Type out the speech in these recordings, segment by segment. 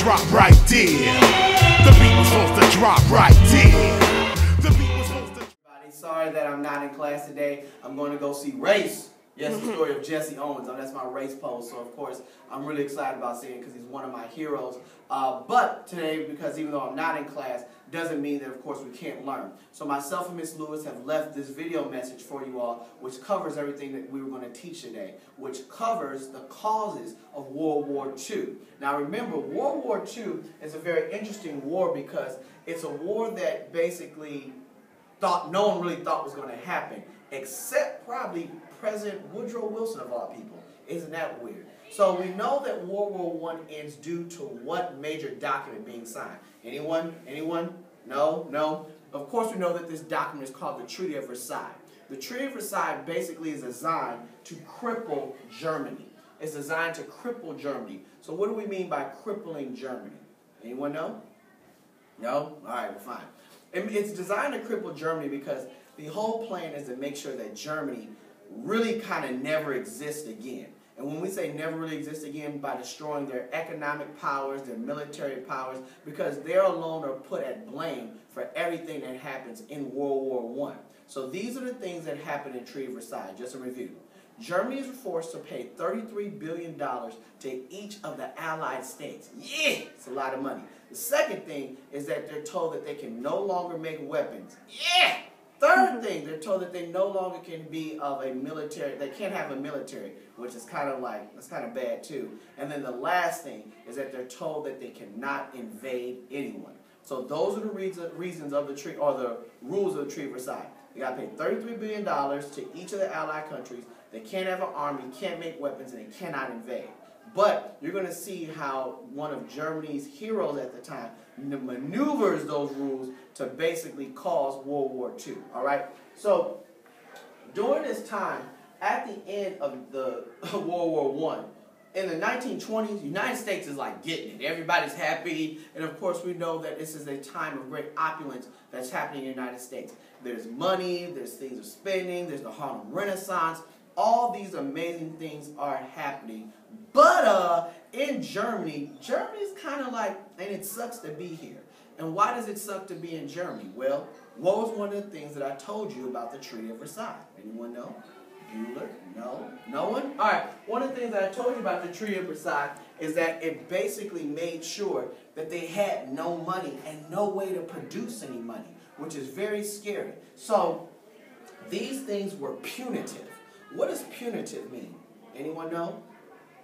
drop right there. The beat was supposed to drop right there. The beat was supposed to. Sorry that I'm not in class today. I'm going to go see Race. Yes, the story of Jesse Owens. That's my race post. So, of course, I'm really excited about seeing it because he's one of my heroes. But today, because even though I'm not in class, doesn't mean that, of course, we can't learn. So myself and Miss Lewis have left this video message for you all, which covers everything that we were going to teach today, which covers the causes of World War II. Now, remember, World War II is a very interesting war because it's a war that basically no one really thought was going to happen, except probably President Woodrow Wilson of all people. Isn't that weird? So we know that World War I ends due to what major document being signed? Anyone? Anyone? No? No? Of course we know that this document is called the Treaty of Versailles. The Treaty of Versailles basically is designed to cripple Germany. It's designed to cripple Germany. So what do we mean by crippling Germany? Anyone know? No? Alright, well fine. It's designed to cripple Germany because the whole plan is to make sure that Germany really kind of never exists again. And when we say never really exists again, by destroying their economic powers, their military powers, because they alone are put at blame for everything that happens in World War I. So these are the things that happened in Treaty of Versailles. Just a review. Germany is forced to pay $33 billion to each of the Allied states. Yeah! It's a lot of money. The second thing is that they're told that they can no longer make weapons. Yeah! Third thing, they're told that they no longer can be of a military, they can't have a military, which is kind of like, that's kind of bad too. And then the last thing is that they're told that they cannot invade anyone. So those are the reasons of the treaty, or the rules of the Treaty of Versailles. They got to pay $33 billion to each of the Allied countries. They can't have an army, can't make weapons, and they cannot invade. But you're going to see how one of Germany's heroes at the time maneuvers those rules to basically cause World War II. All right? So during this time, at the end of the World War I, in the 1920s, the United States is like getting it. Everybody's happy. And of course, we know that this is a time of great opulence that's happening in the United States. There's money, there's things of spending, there's the Harlem Renaissance. All these amazing things are happening. But in Germany, Germany's kind of like, and it sucks to be here. And why does it suck to be in Germany? Well, what was one of the things that I told you about the Treaty of Versailles? Anyone know? Bueller? No? No one? All right. One of the things that I told you about the Treaty of Versailles is that it basically made sure that they had no money and no way to produce any money, which is very scary. So these things were punitive. What does punitive mean? Anyone know?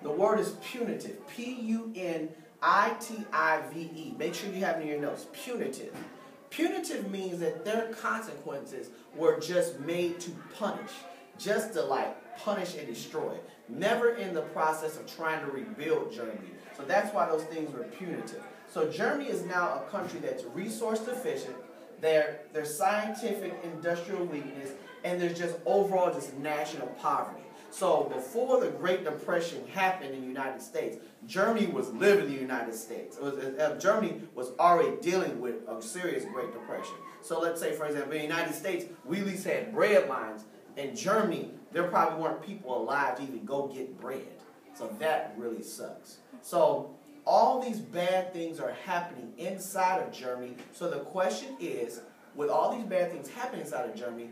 The word is punitive. P-U-N-I-T-I-V-E. Make sure you have it in your notes. Punitive. Punitive means that their consequences were just made to punish. Just to like punish and destroy. Never in the process of trying to rebuild Germany. So that's why those things were punitive. So Germany is now a country that's resource deficient. There's scientific industrial weakness. And there's just overall just national poverty. So before the Great Depression happened in the United States, Germany was living in the United States. Germany was already dealing with a serious Great Depression. So let's say, for example, in the United States, we at least had bread lines. In Germany, there probably weren't people alive to even go get bread. So that really sucks. So all these bad things are happening inside of Germany. So the question is, with all these bad things happening inside of Germany,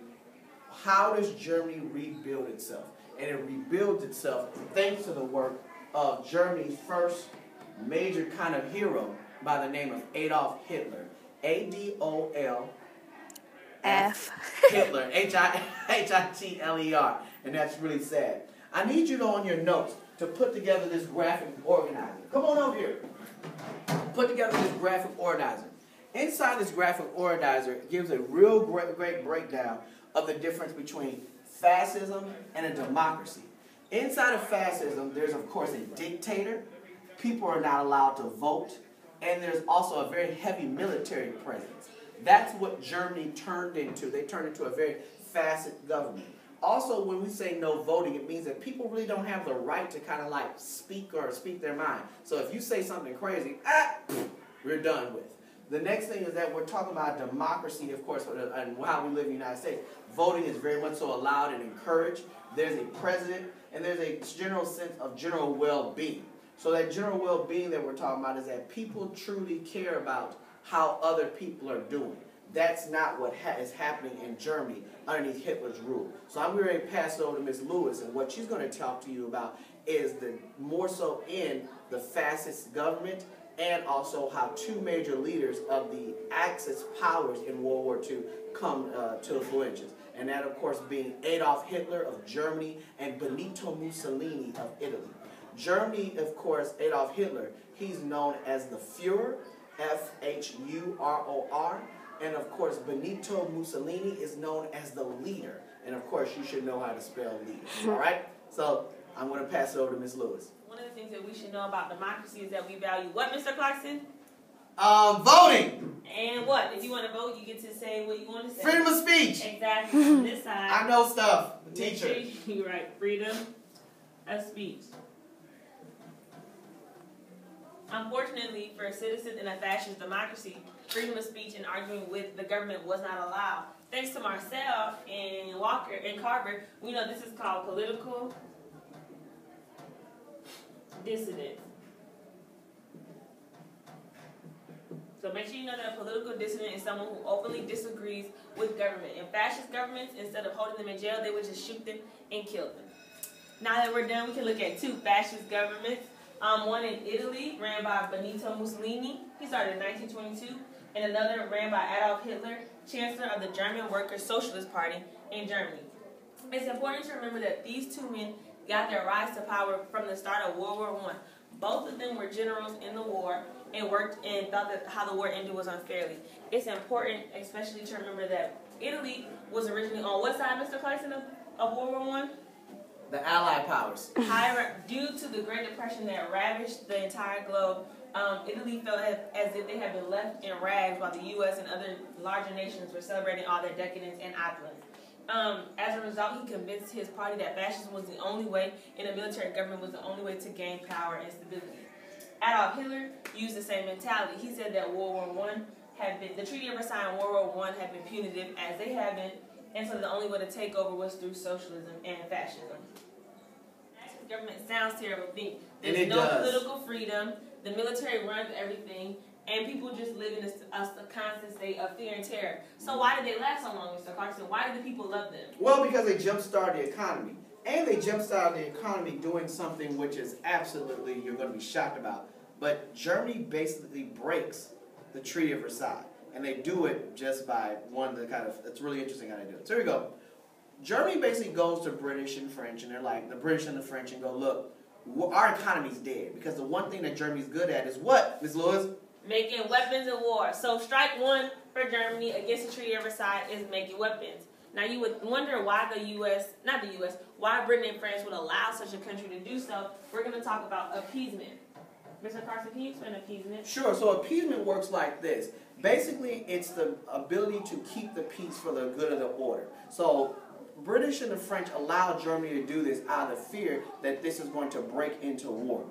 how does Germany rebuild itself? And it rebuilds itself thanks to the work of Germany's first major kind of hero by the name of Adolf Hitler. A-D-O-L F Hitler. H-I-T-L-E-R. And that's really sad. I need you to, on your notes, to put together this graphic organizer. Come on over here. Put together this graphic organizer. Inside this graphic organizer, it gives a real great breakdown of the difference between fascism and a democracy. Inside of fascism, there's of course a dictator. People are not allowed to vote. And there's also a very heavy military presence. That's what Germany turned into. They turned into a very fascist government. Also, when we say no voting, it means that people really don't have the right to kind of like speak their mind. So if you say something crazy, we're done with. The next thing is that we're talking about democracy, of course, and how we live in the United States. Voting is very much so allowed and encouraged. There's a president, and there's a general sense of general well-being. So that general well-being that we're talking about is that people truly care about how other people are doing. That's not what is happening in Germany underneath Hitler's rule. So I'm going to pass it over to Ms. Lewis, and what she's going to talk to you about is the more so in the fascist government, and also how two major leaders of the Axis powers in World War II come to the flinches. And that, of course, being Adolf Hitler of Germany and Benito Mussolini of Italy. Germany, of course, Adolf Hitler, he's known as the Führer, F-H-U-R-O-R. And, of course, Benito Mussolini is known as the leader. And, of course, you should know how to spell leader. All right? So I'm going to pass it over to Ms. Lewis. One of the things that we should know about democracy is that we value what, Mr. Clarkson? Voting. And what? If you want to vote, you get to say what you want to say. Freedom of speech. Exactly. On this side. I know stuff. Teacher. You're right. Freedom of speech. Unfortunately, for citizens in a fascist democracy, freedom of speech and arguing with the government was not allowed. Thanks to Marcel and Walker and Carver, we know this is called political dissidence. So make sure you know that a political dissident is someone who openly disagrees with government. In fascist governments, instead of holding them in jail, they would just shoot them and kill them. Now that we're done, we can look at two fascist governments. One in Italy, ran by Benito Mussolini. He started in 1922. And another ran by Adolf Hitler, Chancellor of the German Workers' Socialist Party in Germany. It's important to remember that these two men got their rise to power from the start of World War I. Both of them were generals in the war and worked and thought that how the war ended was unfairly. It's important, especially to remember that Italy was originally on what side, Mr. Clarkson, of World War I? The Allied powers. However, due to the Great Depression that ravaged the entire globe, Italy felt as if they had been left in rags while the U.S. and other larger nations were celebrating all their decadence and opulence. As a result, he convinced his party that fascism was the only way, and a military government was the only way to gain power and stability. Adolf Hitler used the same mentality. He said that World War I had been, the Treaty of Versailles and World War I had been punitive as they had been, and so the only way to take over was through socialism and fascism. Fascist government sounds terrible. There's no political freedom. The military runs everything, and people just live in a constant state of fear and terror. So why did they last so long, Mr. Clarkson? Why did the people love them? Well, because they jump-started the economy. And they jump-started the economy doing something which is absolutely, you're going to be shocked about. But Germany basically breaks the Treaty of Versailles. And they do it just by it's really interesting how they do it. So here we go. Germany basically goes to British and French, and they're like, the British and the French, and go, look, our economy's dead. Because the one thing that Germany's good at is what, Ms. Lewis? Making weapons of war. So strike one for Germany against the Treaty of Versailles is making weapons. Now you would wonder why why Britain and France would allow such a country to do so. We're going to talk about appeasement. Mr. Carson, can you explain appeasement? Sure. So appeasement works like this. Basically, it's the ability to keep the peace for the good of the order. So British and the French allow Germany to do this out of fear that this is going to break into war.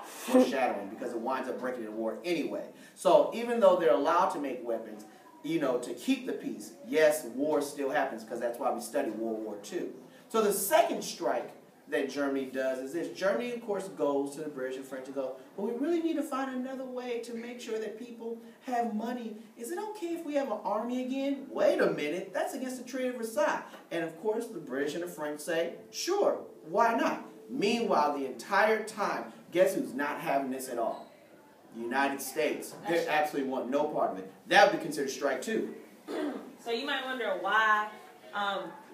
Foreshadowing, because it winds up breaking into war anyway. So even though they're allowed to make weapons, to keep the peace, yes, war still happens, because that's why we study World War II. So the second strike that Germany does is this. Germany, of course, goes to the British and French and go, but we really need to find another way to make sure that people have money. Is it okay if we have an army again? Wait a minute, that's against the Treaty of Versailles. And of course, the British and the French say, sure, why not? Meanwhile, the entire time, guess who's not having this at all? The United States. They absolutely want no part of it. That would be considered strike two. So you might wonder why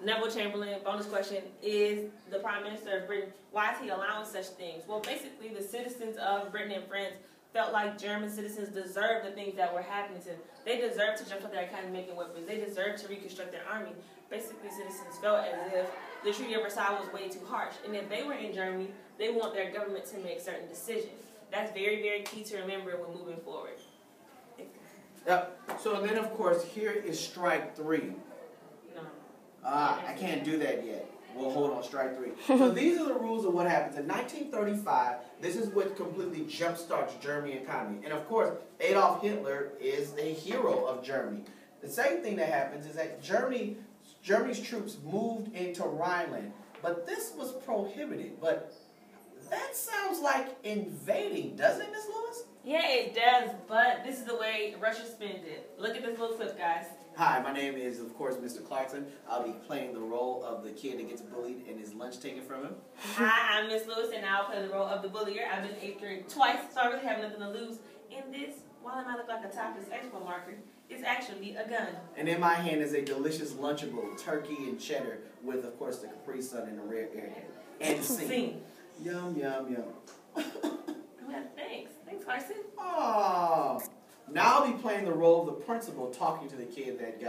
Neville Chamberlain, bonus question, is the Prime Minister of Britain. Why is he allowing such things? Well, basically, the citizens of Britain and France felt like German citizens deserved the things that were happening to them. They deserved to jump up their economy making weapons. They deserved to reconstruct their army. Basically, citizens felt as if the Treaty of Versailles was way too harsh. And if they were in Germany, they want their government to make certain decisions. That's very, very key to remember when moving forward. Yep. So then, of course, here is strike three. No. I can't do that yet. We'll hold on strike three. So these are the rules of what happens. In 1935, this is what completely jumpstarts German economy. And of course, Adolf Hitler is the hero of Germany. The second thing that happens is that Germany's troops moved into Rhineland. But this was prohibited. But That sounds like invading, doesn't it, Miss Lewis? Yeah, it does, but this is the way Russia spins it. Look at this little clip, guys. Hi, my name is, of course, Mr. Clarkson. I'll be playing the role of the kid that gets bullied and his lunch taken from him. Hi, I'm Miss Lewis, and I'll play the role of the bullier. I've been 8th grade twice, so I really have nothing to lose. And this, while it might look like a topless expo marker, is actually a gun. And in my hand is a delicious Lunchable, turkey and cheddar, with, of course, the Capri Sun and the rare airhead. And sing. Yum, yum, yum. Well, thanks. Thanks, Carson. Oh. Now I'll be playing the role of the principal talking to the kid that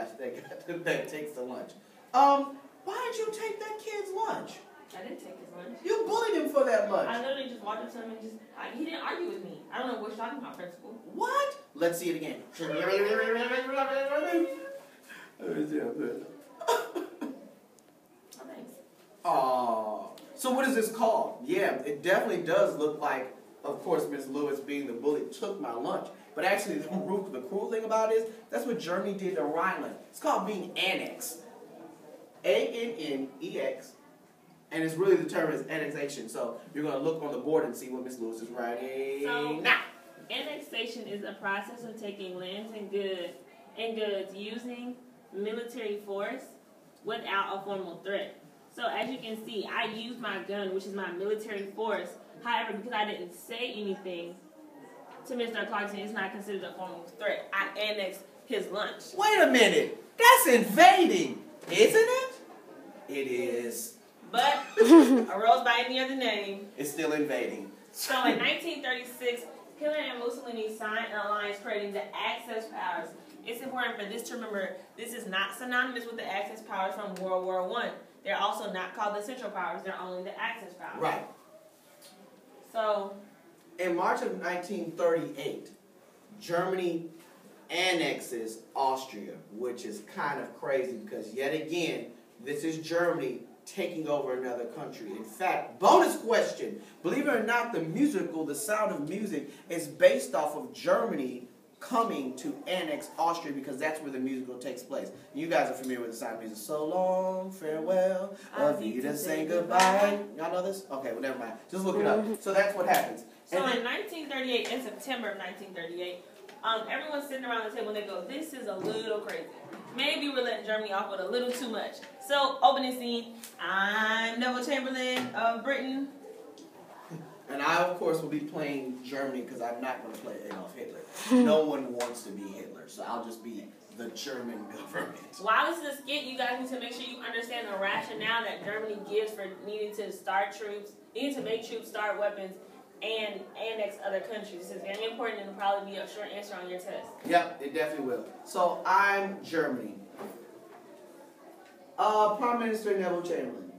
takes the lunch. Why did you take that kid's lunch? I didn't take his lunch. You bullied him for that lunch. I literally just walked up to him and he didn't argue with me. I don't know what you're talking about, principal. What? Let's see it again. Oh, thanks. Oh. So what is this called? Yeah, it definitely does look like, of course, Miss Lewis being the bully took my lunch. But actually, the cruel thing about it is, that's what Germany did to Rhineland. It's called being annexed. A-N-N-E-X. And it's really the term is annexation. So you're going to look on the board and see what Miss Lewis is writing now. Annexation is a process of taking lands and goods using military force without a formal threat. So as you can see, I used my gun, which is my military force. However, because I didn't say anything to Mr. Clarkson, it's not considered a formal threat. I annexed his lunch. Wait a minute. That's invading, isn't it? It is. But a rose by any other name. It's still invading. So in 1936, Hitler and Mussolini signed an alliance creating the Axis powers. It's important for this to remember, this is not synonymous with the Axis powers from World War I. They're also not called the Central Powers. They're only the Axis powers. Right. So, in March of 1938, Germany annexes Austria, which is kind of crazy because, yet again, this is Germany taking over another country. In fact, bonus question, believe it or not, the musical, The Sound of Music, is based off of Germany coming to annex Austria because that's where the musical takes place. You guys are familiar with The Sound of Music. So long, farewell, auf Wiedersehen, say goodbye. Y'all know this? Okay, well, never mind. Just look it up. So that's what happens. So in 1938, in September of 1938, everyone's sitting around the table and they go, this is a little crazy. Maybe we're letting Germany off with a little too much. So, opening scene, I'm Neville Chamberlain of Britain. And I, of course, will be playing Germany because I'm not going to play Adolf Hitler. No one wants to be Hitler, so I'll just be the German government. While this is a skit, you guys need to make sure you understand the rationale that Germany gives for needing to make troops, start weapons, and annex other countries. This is very important and will probably be a short answer on your test. Yep, it definitely will. So, I'm Germany. Prime Minister Neville Chamberlain.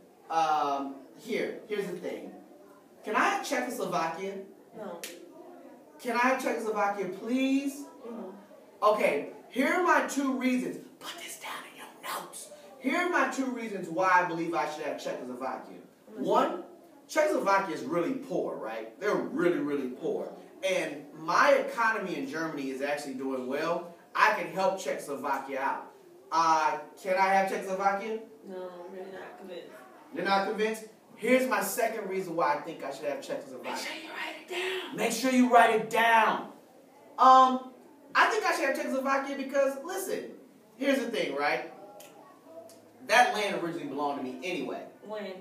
Here's the thing. Can I have Czechoslovakia? No. Can I have Czechoslovakia, please? Mm-hmm. Okay, here are my 2 reasons. Put this down in your notes. Here are my 2 reasons why I believe I should have Czechoslovakia. Mm-hmm. 1, Czechoslovakia is really poor, right? They're really, really poor. And my economy in Germany is actually doing well. I can help Czechoslovakia out. Can I have Czechoslovakia? No, I'm really not convinced. You're not convinced? Here's my second reason why I think I should have Czechoslovakia. Make sure you write it down. Make sure you write it down. I think I should have Czechoslovakia because, listen, here's the thing, right? That land originally belonged to me anyway. When?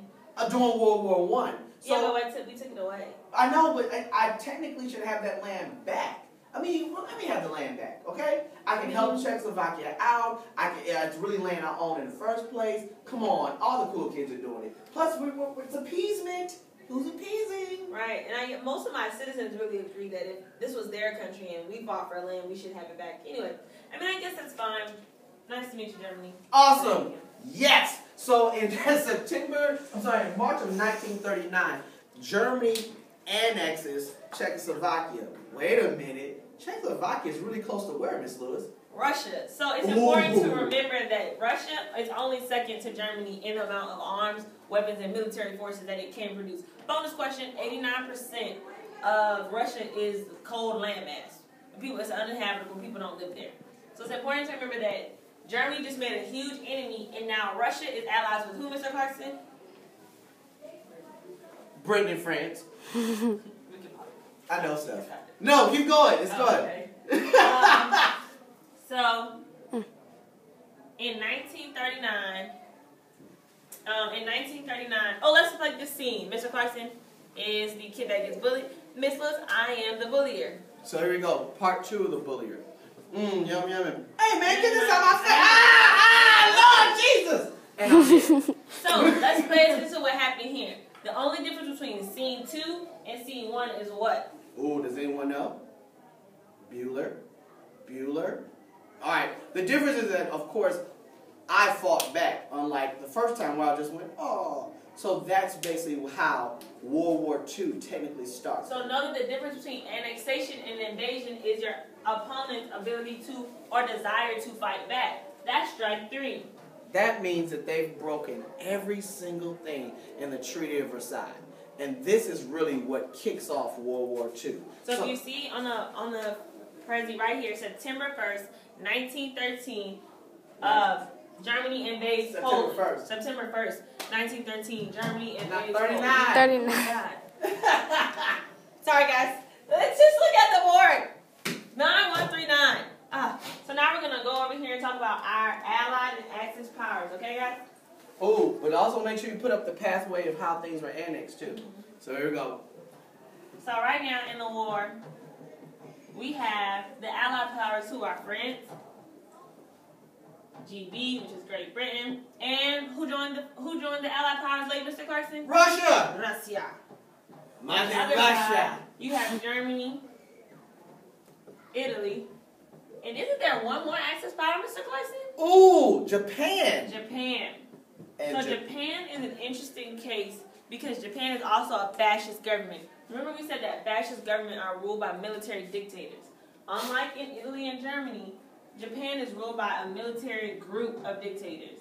During World War I. So, yeah, but we took it away. I know, but I technically should have that land back. I mean, well, let me have the land back, okay? I can help Czechoslovakia out. It's really land I own in the first place. Come on, all the cool kids are doing it. Plus, it's appeasement. Who's appeasing? Right, and most of my citizens really agree that if this was their country and we fought for land, we should have it back. Anyway, I mean, I guess that's fine. Nice to meet you, Germany. Awesome. Yes. So in March of 1939, Germany annexes Czechoslovakia. Wait a minute. Czechoslovakia is really close to where, Miss Lewis? Russia. So it's important to remember that Russia is only second to Germany in the amount of arms, weapons, and military forces that it can produce. Bonus question, 89% of Russia is cold landmass. It's uninhabitable. People don't live there. So it's important to remember that Germany just made a huge enemy, and now Russia is allies with who, Mr. Clarkson? Britain and France. I know stuff. No, keep going. It's good. Okay. So, in 1939, oh, let's play this scene. Mr. Clarkson is the kid that gets bullied. Miss Lewis, I am the bullier. So here we go. Part 2 of the bullier. Yum, yum, yum. Hey, man, get this out my face. Lord Jesus. So, let's pay attention to what happened here. The only difference between scene 2 and scene 1 is what? Ooh, does anyone know? Bueller. All right. The difference is that, of course, I fought back, unlike the first time where I just went, oh. So that's basically how World War II technically starts. So know that the difference between annexation and invasion is your opponent's ability to or desire to fight back. That's strike 3. That means that they've broken every single thing in the Treaty of Versailles. And this is really what kicks off World War II. So if you see on the Prezi right here, September 1st, 1913, Germany invades Poland. September 1st, 1913, Germany invades Poland. 39. Sorry, guys. Let's just look at the board. 9139. So now we're going to go over here and talk about our allied and Axis powers. Okay, guys? Oh, but also make sure you put up the pathway of how things were annexed, too. So here we go. So right now in the war, we have the allied powers who are France, GB, which is Great Britain, and who joined the Allied powers late, Mr. Clarkson? Russia! Russia. Russia. You have Germany, Italy, and isn't there one more Axis power, Mr. Clarkson? Ooh, Japan. Japan. And so Japan is an interesting case because Japan is also a fascist government. Remember we said that fascist governments are ruled by military dictators. Unlike in Italy and Germany, Japan is ruled by a military group of dictators.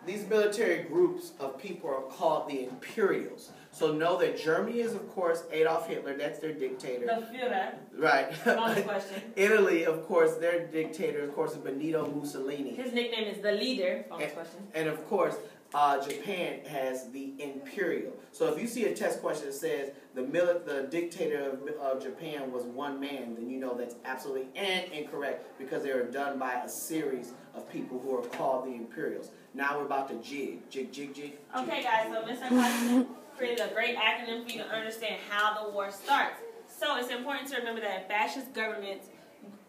These military groups of people are called the Imperials. So know that Germany is, of course, Adolf Hitler. That's their dictator. The Führer. Right. Bonus question. Italy, of course, their dictator, of course, is Benito Mussolini. His nickname is the leader. Bonus question. And, of course, Japan has the Imperial. So if you see a test question that says the dictator of Japan was one man, then you know that's absolutely incorrect because they were done by a series of people who are called the Imperials. Now we're about to jig. Okay, guys, so Mr. Clarkson created a great acronym for you to understand how the war starts. So it's important to remember that fascist governments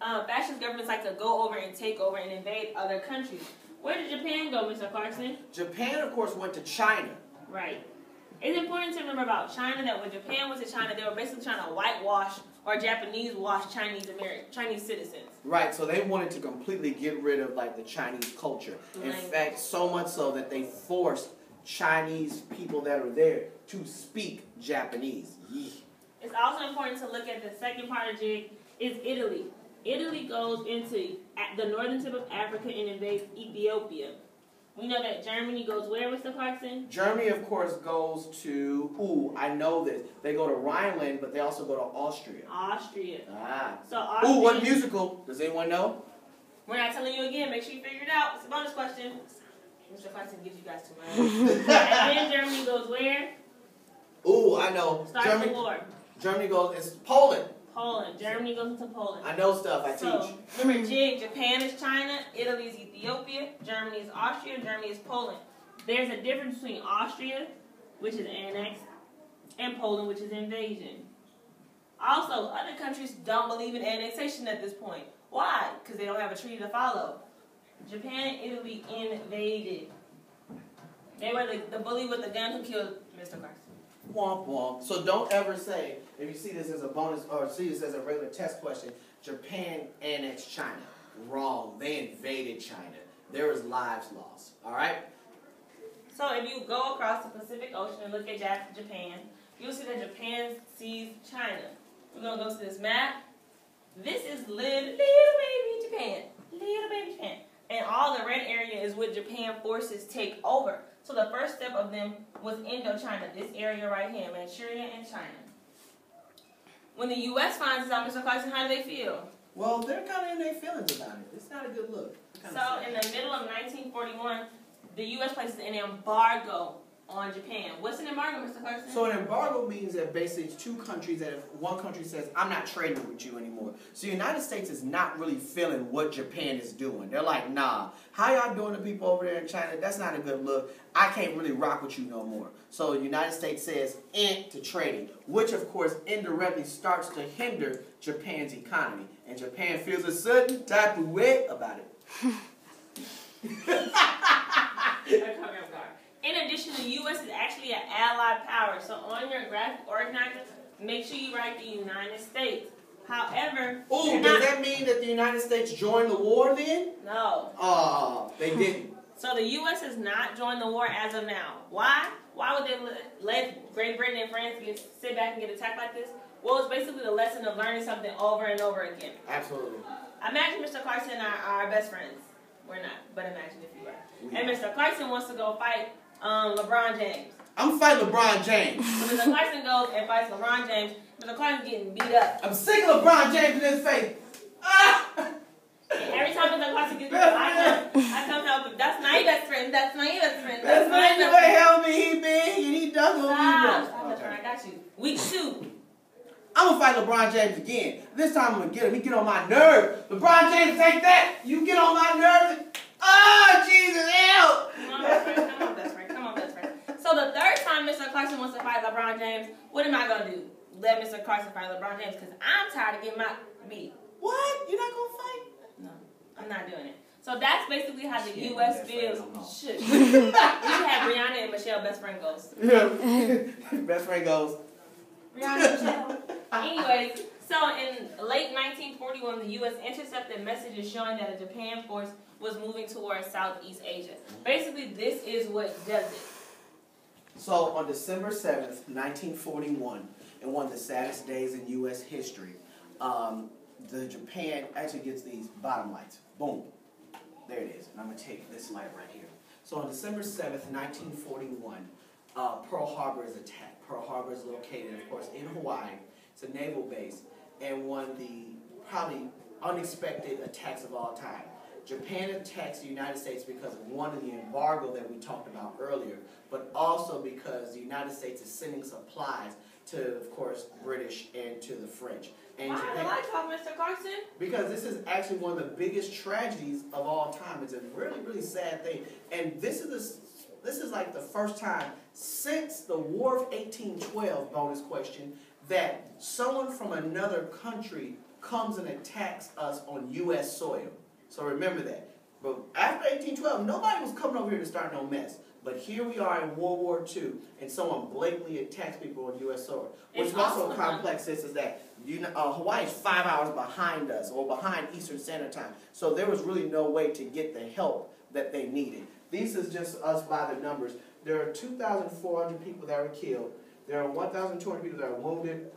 like to go over and take over and invade other countries. Where did Japan go, Mr. Clarkson? Japan, of course, went to China. Right. It's important to remember about China that when Japan went to China, they were basically trying to whitewash or Japanese wash Chinese citizens. Right, so they wanted to completely get rid of like the Chinese culture. In fact, so much so that they forced Chinese people that are there to speak Japanese. It's also important to look at the second part of jig is Italy. Italy goes into the northern tip of Africa and invades Ethiopia. We know that Germany goes where, Mr. Clarkson? Germany, of course, goes to, I know this. They go to Rhineland, but they also go to Austria. Austria. So Austria. What musical? Does anyone know? We're not telling you again. Make sure you figure it out. It's a bonus question. Mr. Clarkson gives you guys too much. And then Germany goes where? I know. Starts the war. Germany goes, it's Poland. Poland. Germany goes into Poland. I know stuff. I teach. Remember, Japan is China, Italy is Ethiopia, Germany is Austria, Germany is Poland. There's a difference between Austria, which is annexed, and Poland, which is invasion. Also, other countries don't believe in annexation at this point. Why? Because they don't have a treaty to follow. Japan and Italy invaded. They were the bully with the gun who killed Mr. Clarkson. Womp womp. So don't ever say, if you see this as a bonus or see this as a regular test question, Japan annexed China. Wrong. They invaded China. There was lives lost. Alright? So if you go across the Pacific Ocean and look at Japan, you'll see that Japan sees China. We're going to go to this map. This is little baby Japan. Little baby Japan. And all the red area is what Japan forces take over. So the first step of them was Indochina, this area right here, Manchuria and China. When the U.S. finds this out, Mr. Clarkson, how do they feel? Well, they're kind of in their feelings about it. It's not a good look. So in the middle of 1941, the U.S. places an embargo on Japan. What's an embargo, Mr. Carson? So an embargo means that basically it's two countries that if one country says, I'm not trading with you anymore. So the United States is not really feeling what Japan is doing. They're like, nah, how y'all doing to people over there in China? That's not a good look. I can't really rock with you no more. So the United States says, to trading, which of course indirectly starts to hinder Japan's economy. And Japan feels a certain type of way about it. In addition, the U.S. is actually an allied power. So on your graphic organizer, make sure you write the United States. However, ooh, does that mean that the United States joined the war then? No. Oh, they didn't. So the U.S. has not joined the war as of now. Why? Why would they let Great Britain and France sit back and get attacked like this? Well, it's basically the lesson of learning something over and over again. Absolutely. Imagine Mr. Clarkson and I are best friends. We're not, but imagine if you were. And Mr. Clarkson wants to go fight LeBron James. I'm fighting LeBron James. So Mr. Clarkson goes and fights LeBron James. Mr. Clarkson's getting beat up. I'm sick of LeBron James in his face. Ah! Every time Mr. Clarkson gets beat up, I come help him. That's my best friend. That's my best friend. That's my best friend. Help me, he big and he dug on me. Stop, best friend. I got you. Week 2. I'm gonna fight LeBron James again. This time I'm gonna get him. He get on my nerves. LeBron James, take that. You get on my nerves. Oh, Jesus, help! Come on, best friend. Come on, best friend. Come on, best friend. So the third time Mr. Clarkson wants to fight LeBron James, what am I gonna do? Let Mr. Clarkson fight LeBron James because I'm tired of getting my beat. What? You're not gonna fight? No, I'm not doing it. So that's basically how the U.S. feels. Shit. We should have Rihanna and Michelle best friend goes. Yeah. Best friend goes. Rihanna and Michelle. Anyways, so in late 1941, the U.S. intercepted messages showing that a Japan force was moving towards Southeast Asia. Basically, this is what does it. So on December 7th, 1941, in one of the saddest days in U.S. history, the Japan actually gets these bottom lights. Boom. There it is. And I'm going to take this light right here. So on December 7th, 1941, Pearl Harbor is attacked. Pearl Harbor is located, of course, in Hawaii. It's a naval base and one of the probably unexpected attacks of all time. Japan attacks the United States because of one of the embargo that we talked about earlier, but also because the United States is sending supplies to, of course, British and to the French. And Why Japan, do I talk, Mr. Clarkson? because this is actually one of the biggest tragedies of all time. It's a really, really sad thing. And this is like the first time since the War of 1812, bonus question, that someone from another country comes and attacks us on U.S. soil. So remember that. But after 1812, nobody was coming over here to start no mess. But here we are in World War II, and someone blatantly attacks people on U.S. soil. What's also complex is that Hawaii is 5 hours behind us, or behind Eastern Standard Time. So there was really no way to get the help that they needed. These is just us by the numbers. There are 2,400 people that were killed. There are 1,200 people that are wounded,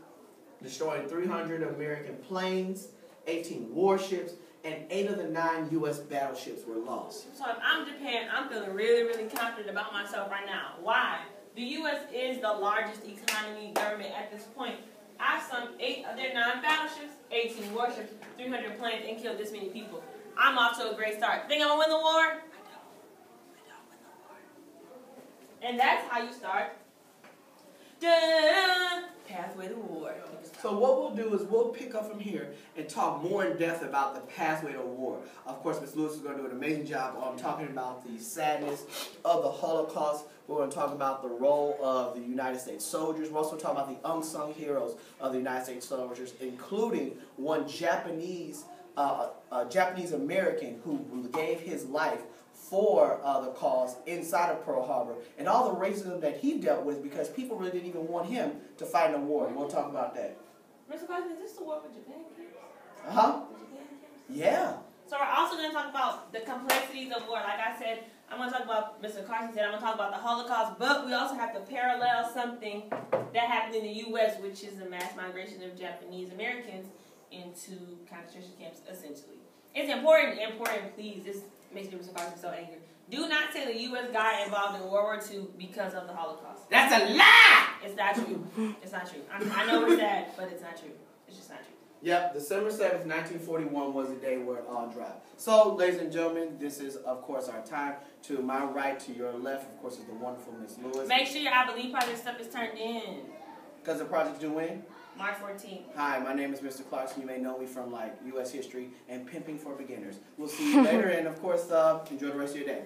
destroying 300 American planes, 18 warships, and 8 of the 9 U.S. battleships were lost. So if I'm Japan, I'm feeling really, really confident about myself right now. Why? The U.S. is the largest economy government at this point. I've sunk 8 of their 9 battleships, 18 warships, 300 planes, and killed this many people. I'm off to a great start. Think I'm going to win the war? I don't win the war. And that's how you start. Da-da-da, pathway to war. So what we'll do is we'll pick up from here and talk more in depth about the pathway to war. Of course, Ms. Lewis is going to do an amazing job on talking about the sadness of the Holocaust. We're going to talk about the role of the United States soldiers. We're also talking about the unsung heroes of the United States soldiers, including one Japanese American who gave his life for the cause inside of Pearl Harbor, and all the racism that he dealt with because people really didn't even want him to fight in a war. We'll talk about that. Mr. Clarkson, is this the war with Japan? Uh-huh. Yeah. So we're also going to talk about the complexities of war. Like I said, I'm going to talk about, Mr. Clarkson said, I'm going to talk about the Holocaust, but we also have to parallel something that happened in the U.S., which is the mass migration of Japanese Americans into concentration camps, essentially. It's important, please. This makes me, Mr. Clarkson, so angry. Do not say the U.S. got involved in World War II because of the Holocaust. That's a lie! It's not true. It's not true. I know it's sad, but it's not true. It's just not true. Yep, December 7th, 1941 was the day where it all dropped. So, ladies and gentlemen, this is, of course, our time. To my right, to your left, of course, is the wonderful Miss Lewis. Make sure your I Believe Project stuff is turned in. Because the project due when? March 14th. Hi, my name is Mr. Clarkson. You may know me from, like, U.S. history and pimping for beginners. We'll see you later, and, of course, enjoy the rest of your day.